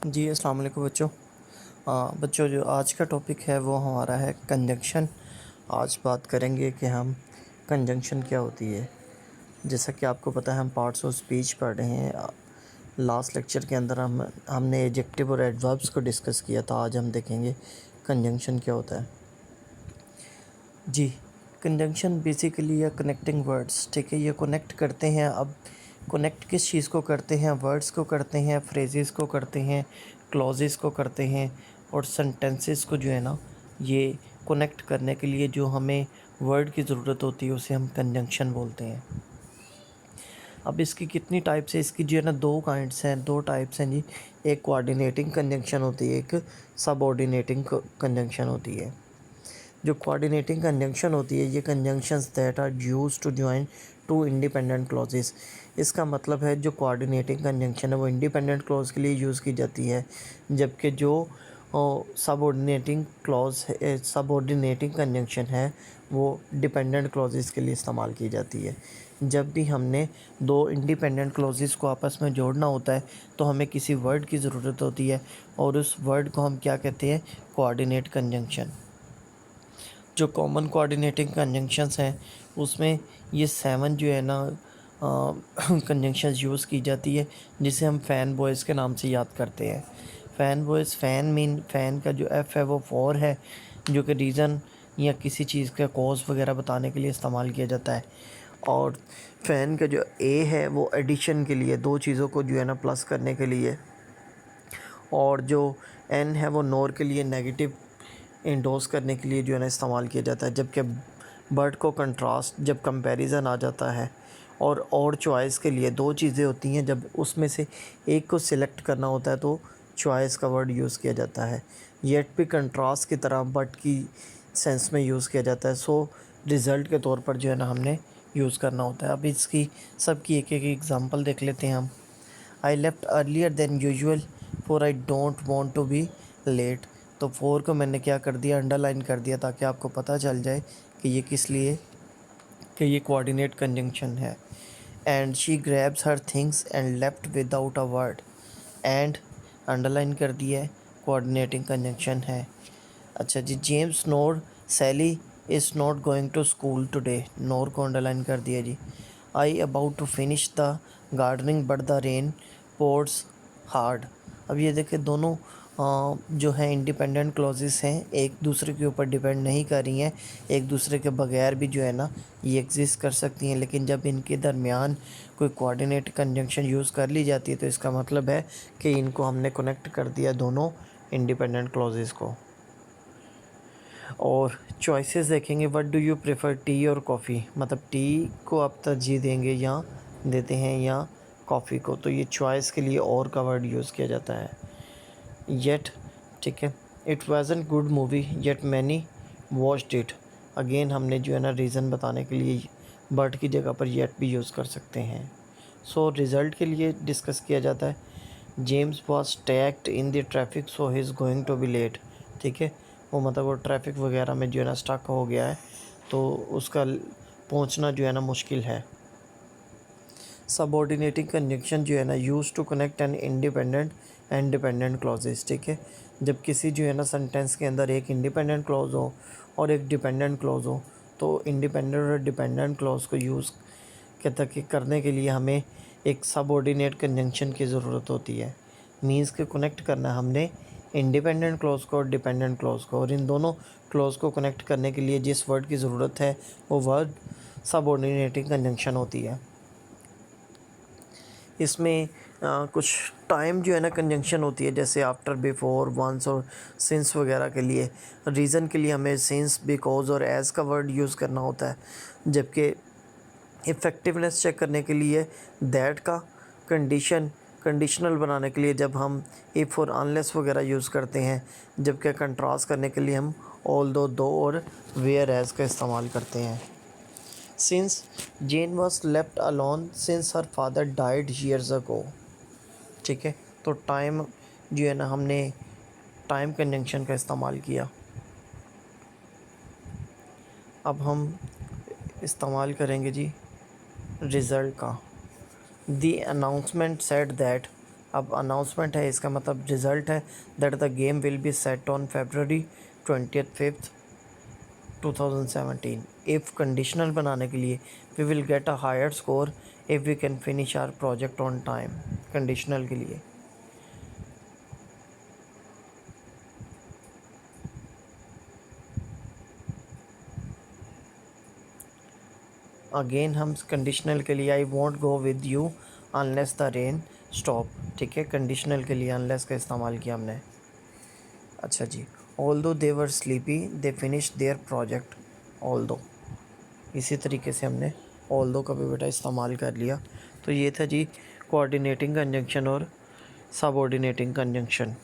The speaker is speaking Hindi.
जी, अस्सलाम वालेकुम बच्चों। बच्चों, जो आज का टॉपिक है वो हमारा है कंजंक्शन। आज बात करेंगे कि हम कंजंक्शन क्या होती है। जैसा कि आपको पता है, हम पार्ट्स ऑफ स्पीच पढ़ रहे हैं। लास्ट लेक्चर के अंदर हमने एडजेक्टिव और एडवर्ब्स को डिस्कस किया था। आज हम देखेंगे कंजंक्शन क्या होता है। जी, कंजंक्शन बेसिकली या कनेक्टिंग वर्ड्स, ठीक है, ये कनेक्ट करते हैं। अब कनेक्ट किस चीज़ को करते हैं? वर्ड्स को करते हैं, फ्रेजेस को करते हैं, क्लॉजेस को करते हैं, और सेंटेंसेस को जो है ना, ये कनेक्ट करने के लिए जो हमें वर्ड की ज़रूरत होती है उसे हम कंजंक्शन बोलते हैं। अब इसकी कितनी टाइप्स है? इसकी जो है ना दो टाइप्स हैं जी। एक कोऑर्डिनेटिंग कंजंक्शन होती है, एक सबऑर्डिनेटिंग कंजंक्शन होती है। जो कोऑर्डिनेटिंग कंजंक्शन होती है, ये conjunctions that are used to join two independent clauses. इसका मतलब है जो कोऑर्डिनेटिंग कंजंक्शन है वो इंडिपेंडेंट क्लॉज के लिए यूज़ की जाती है, जबकि जो सबऑर्डिनेटिंग कंजंक्शन है वो डिपेंडेंट क्लॉजेस के लिए इस्तेमाल की जाती है। जब भी हमने दो इंडिपेंडेंट क्लॉजेस को आपस में जोड़ना होता है तो हमें किसी वर्ड की ज़रूरत होती है, और उस वर्ड को हम क्या कहते हैं? Coordinate conjunction. जो कॉमन कोऑर्डिनेटिंग कंजंक्शंस हैं उसमें ये 7 जो है ना कंजंक्शंस यूज़ की जाती है, जिसे हम फ़ैन बॉयज़ के नाम से याद करते हैं। फ़ैन बॉयज़, फ़ैन का जो एफ़ है वो 4 है, जो कि रीज़न या किसी चीज़ का कॉज वगैरह बताने के लिए इस्तेमाल किया जाता है। और फ़ैन का जो ए है वो एडिशन के लिए, दो चीज़ों को जो है ना प्लस करने के लिए। और जो एन है वो नोर के लिए, नेगेटिव इंडोर्स करने के लिए जो है ना इस्तेमाल किया जाता है। जबकि बर्ड को कंट्रास्ट, जब कंपैरिजन आ जाता है, और चॉइस के लिए दो चीज़ें होती हैं, जब उसमें से एक को सिलेक्ट करना होता है तो चॉइस का वर्ड यूज़ किया जाता है। येट भी कंट्रास्ट की तरह बट की सेंस में यूज़ किया जाता है। सो रिज़ल्ट के तौर पर जो है ना हमने यूज़ करना होता है। अब इसकी सबकी एक एक एग्ज़ाम्पल देख लेते हैं हम। I left earlier than usual for I don't want to be late. तो फोर को मैंने क्या कर दिया? अंडरलाइन कर दिया, ताकि आपको पता चल जाए कि ये किस लिए, कि ये कोऑर्डिनेट कंजंक्शन है। And she grabs her things and left without a word. And underline कर दिया है, कोऑर्डिनेटिंग कंजंक्शन है। अच्छा जी, James nor Sally is not going to school today. Nor को अंडरलाइन कर दिया जी। I about to finish the gardening but the rain pours hard. अब ये देखिए, दोनों जो है इंडिपेंडेंट क्लॉजेस हैं, एक दूसरे के ऊपर डिपेंड नहीं कर रही हैं, एक दूसरे के बगैर भी जो है ना ये एग्जिस्ट कर सकती हैं। लेकिन जब इनके दरमियान कोई कोऑर्डिनेट कंजंक्शन यूज़ कर ली जाती है तो इसका मतलब है कि इनको हमने कनेक्ट कर दिया, दोनों इंडिपेंडेंट क्लॉजेस को। और चॉइसेस देखेंगे, what do you prefer, T और कॉफ़ी? मतलब टी को आप तरजीह देंगे या देते हैं, या कॉफ़ी को? तो ये चॉइस के लिए और का वर्ड यूज़ किया जाता है। येट, ठीक है, it wasn't good movie yet many watched it. Again हमने जो है ना रीज़न बताने के लिए बट की जगह पर येट भी यूज़ कर सकते हैं। सो रिज़ल्ट के लिए डिस्कस किया जाता है। James was tagged in the traffic so he is going to be late. ठीक है, वो मतलब वो ट्रैफिक वगैरह में जो है ना स्टक हो गया है, तो उसका पहुंचना जो है ना मुश्किल है। सबऑर्डिनेटिंग कंजंक्शन जो है ना use to connect an independent and dependent clauses. ठीक है, जब किसी जो है ना सेंटेंस के अंदर एक इंडिपेंडेंट क्लॉज हो और एक डिपेंडेंट क्लॉज हो, तो इंडिपेंडेंट और डिपेंडेंट क्लॉज को यूज़ करने के लिए हमें एक सबऑर्डिनेट कंजंक्शन की ज़रूरत होती है। मीन्स के कनेक्ट करना हमने इंडिपेंडेंट क्लॉज को और डिपेंडेंट क्लॉज को, और इन दोनों क्लॉज को कनेक्ट करने के लिए जिस वर्ड की ज़रूरत है वो वर्ड सबऑर्डिनेटिंग कंजंक्शन होती है। इसमें कुछ टाइम जो है ना कंजंक्शन होती है, जैसे आफ्टर, बिफोर, वंस और सिंस वगैरह के लिए। रीज़न के लिए हमें सिंस, बिकॉज और एज़ का वर्ड यूज़ करना होता है, जबकि इफ़ेक्टिवनेस चेक करने के लिए दैट का, कंडीशनल बनाने के लिए जब हम इफ़ और अनलेस वगैरह यूज़ करते हैं, जबकि कंट्रास्ट करने के लिए हम ऑल दो और वेयर एज़ का इस्तेमाल करते हैं। Since Jane was left alone since her father died years ago. ठीक है, तो टाइम जो है ना हमने टाइम कंजंक्शन का इस्तेमाल किया। अब हम इस्तेमाल करेंगे जी रिज़ल्ट का। द अनाउंसमेंट सेड दैट अब अनाउंसमेंट है, इसका मतलब रिज़ल्ट है that the game will be set on February 25th 2017। If conditional बनाने के लिए we will get a higher score if we can finish our project on time. Conditional के लिए अगेन हम कंडीशनल के लिए I won't go with you unless the rain stop. ठीक है, कंडीशनल के लिए अनलेस का इस्तेमाल किया हमने। अच्छा जी, although they were sleepy they finish their project. Although, इसी तरीके से हमने ऑल दो का भी बेटा इस्तेमाल कर लिया। तो ये था जी कोऑर्डिनेटिंग कंजंक्शन और सबऑर्डिनेटिंग कंजंक्शन।